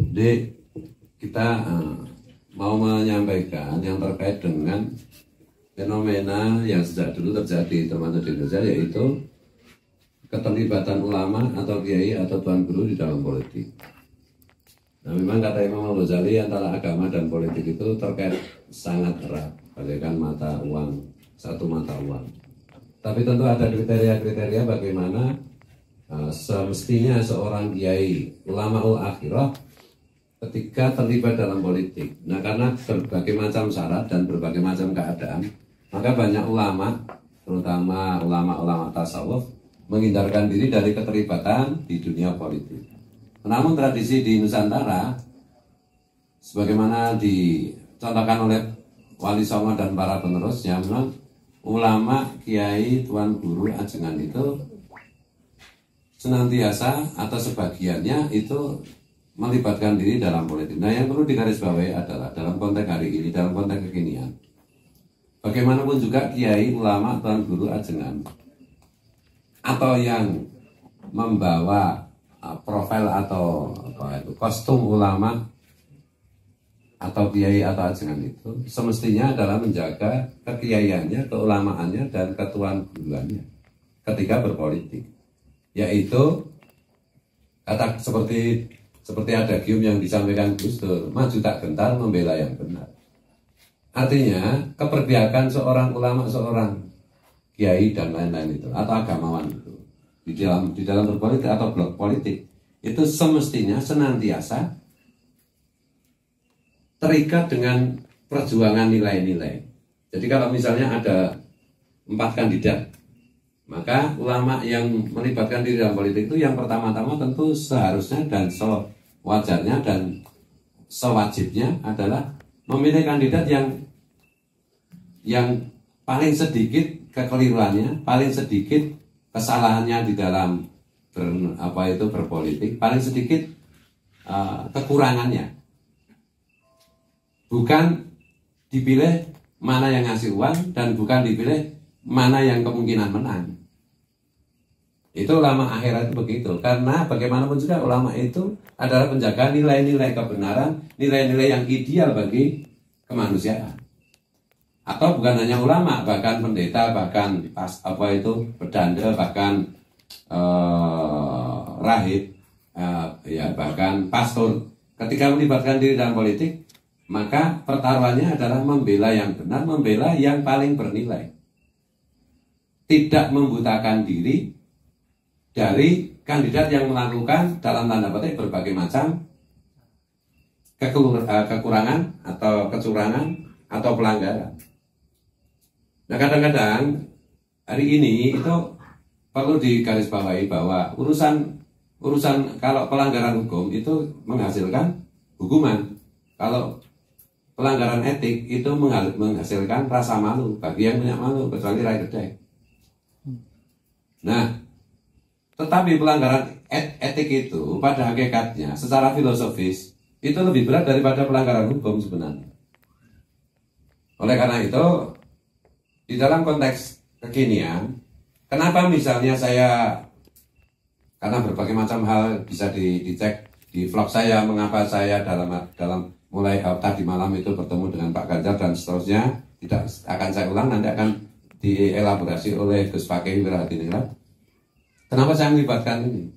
Jadi kita mau menyampaikan yang terkait dengan fenomena yang sejak dulu terjadi termasuk di Indonesia, yaitu keterlibatan ulama atau kiai atau tuan guru di dalam politik. Nah, memang kata Imam Al-Ghazali, antara agama dan politik itu terkait sangat erat, bagaikan mata uang, satu mata uang. Tapi tentu ada kriteria-kriteria bagaimana semestinya seorang kiai ulamaul akhirah ketika terlibat dalam politik. Nah, karena berbagai macam syarat dan berbagai macam keadaan, maka banyak ulama, terutama ulama-ulama tasawuf, menghindarkan diri dari keterlibatan di dunia politik. Namun tradisi di Nusantara, sebagaimana dicontohkan oleh Wali Songo dan para penerusnya, memang ulama, kiai, tuan guru, ajengan itu senantiasa atau sebagiannya itu melibatkan diri dalam politik. Nah, yang perlu digarisbawahi adalah dalam konteks hari ini, dalam konteks kekinian, bagaimanapun juga kiai, ulama, tuan guru, ajengan atau yang membawa profil atau kostum ulama atau kiai atau ajengan itu semestinya adalah menjaga kekiaiannya, keulamaannya, dan ketuan guruannya ketika berpolitik, yaitu kata seperti ada gium yang disampaikan Gus Dur, maju tak gentar, membela yang benar. Artinya keperpihakan seorang ulama, seorang kiai dan lain-lain itu atau agamawan itu di dalam berpolitik atau blok politik itu semestinya senantiasa terikat dengan perjuangan nilai-nilai. Jadi kalau misalnya ada 4 kandidat, maka ulama yang melibatkan diri dalam politik itu yang pertama-tama tentu seharusnya dan sewajarnya dan sewajibnya adalah memilih kandidat yang paling sedikit kekeliruannya, paling sedikit kesalahannya di dalam berpolitik, paling sedikit kekurangannya. Bukan dipilih mana yang ngasih uang dan bukan dipilih mana yang kemungkinan menang. Itu ulama akhirat itu begitu. Karena bagaimanapun juga ulama itu adalah penjaga nilai-nilai kebenaran, nilai-nilai yang ideal bagi kemanusiaan. Atau bukan hanya ulama, bahkan pendeta, bahkan pedanda, bahkan rahib, bahkan pastor. Ketika melibatkan diri dalam politik, maka pertaruhannya adalah membela yang benar, membela yang paling bernilai. Tidak membutakan diri dari kandidat yang melakukan dalam tanda petik berbagai macam kekurangan atau kecurangan atau pelanggaran. Nah, kadang-kadang hari ini itu perlu digarisbawahi bahwa urusan kalau pelanggaran hukum itu menghasilkan hukuman. Kalau pelanggaran etik itu menghasilkan rasa malu bagi yang punya malu, kecuali rakyat gede. Nah, tetapi pelanggaran etik itu pada hakikatnya secara filosofis itu lebih berat daripada pelanggaran hukum sebenarnya. Oleh karena itu, di dalam konteks kekinian, kenapa misalnya karena berbagai macam hal bisa dicek di vlog saya, mengapa saya dalam mulai tadi malam itu bertemu dengan Pak Ganjar dan seterusnya, tidak akan saya ulang, nanti akan dielaborasi oleh Gus Fakih Wirahadiningrat. Kenapa saya melibatkan ini?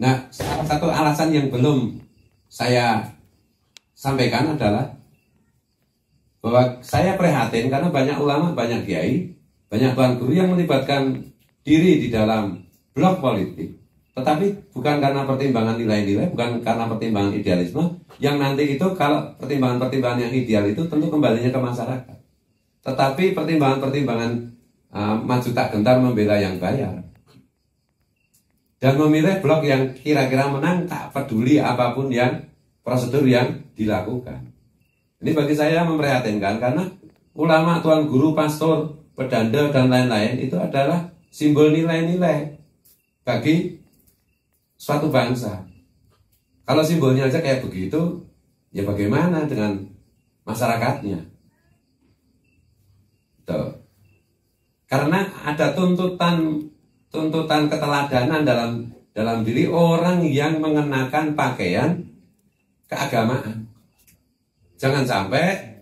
Nah, salah satu alasan yang belum saya sampaikan adalah bahwa saya prihatin karena banyak ulama, banyak kiai, banyak tuan guru yang melibatkan diri di dalam blok politik, tetapi bukan karena pertimbangan nilai-nilai, bukan karena pertimbangan idealisme, yang nanti itu kalau pertimbangan-pertimbangan yang ideal itu tentu kembalinya ke masyarakat. Tetapi pertimbangan-pertimbangan maju tak gentar, membela yang bayar, dan memilih blok yang kira-kira menang, tak peduli apapun yang prosedur yang dilakukan. Ini bagi saya memprihatinkan karena ulama, tuan guru, pastor, pedanda, dan lain-lain itu adalah simbol nilai-nilai bagi suatu bangsa. Kalau simbolnya aja kayak begitu, ya bagaimana dengan masyarakatnya? Tuh. Karena ada tuntutan keteladanan dalam diri orang yang mengenakan pakaian keagamaan. Jangan sampai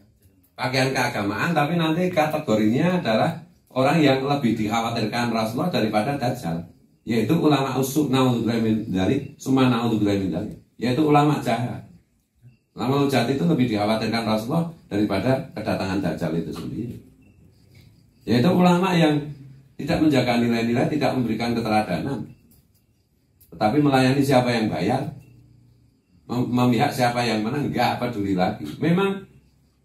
pakaian keagamaan tapi nanti kategorinya adalah orang yang lebih dikhawatirkan Rasulullah daripada Dajjal, yaitu ulama usuk naudzubillah min dzalik summa naudzubillah min dzalik, yaitu ulama jahat. Ulama jahat itu lebih dikhawatirkan Rasulullah daripada kedatangan Dajjal itu sendiri, yaitu ulama yang tidak menjaga nilai-nilai, tidak memberikan keteladanan, tetapi melayani siapa yang bayar, memihak siapa yang menang, enggak peduli lagi. Memang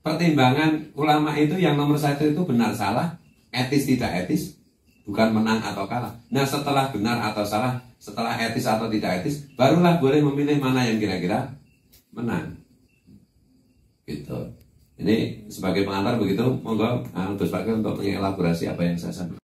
pertimbangan ulama itu yang nomor satu itu benar salah, etis tidak etis, bukan menang atau kalah. Nah setelah benar atau salah, setelah etis atau tidak etis, barulah boleh memilih mana yang kira-kira menang. Gitu. Ini sebagai pengantar begitu, monggo Gus Fakih untuk mengelaborasi apa yang saya sampaikan.